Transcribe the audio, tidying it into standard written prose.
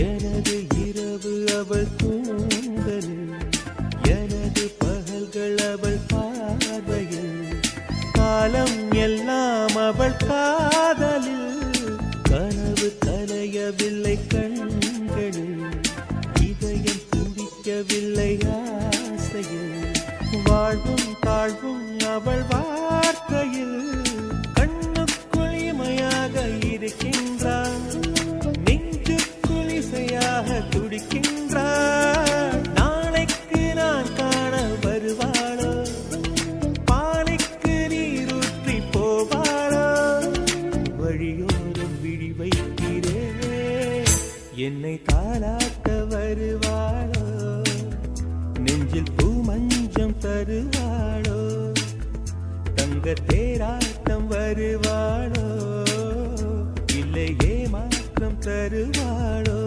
எனது இரவு அவள் தூங்கலில், எனது பகல்கள் அவள் பார்வையில், காலம் எல்லாம் அவள் காதலில். கனவு கலையவில்லை கண்களில், இதயம் துடிக்கவில்லை ஆசையில், வாழ்வும் தாழ்வும் அவள் வார்த்தையில். கண்ணுக்குள் இமையாக இருக்கின்றாள், நெஞ்சுக்குள் இசையாக துடிக்கின்றாள். நாளைக்கு நான் காண வருவாளோ, பாலைக்கு நீரூற்றி போவாளோ. வழியோரம் விழி வைக்கிறேன், என்னை தாலாட்ட வருவாளோ, நெஞ்சில் பூ மஞ்சம் தருவாளோ, தங்க தேராட்டம் வருவாளோ, இல்லை ஏமாற்றம் தருவாளோ.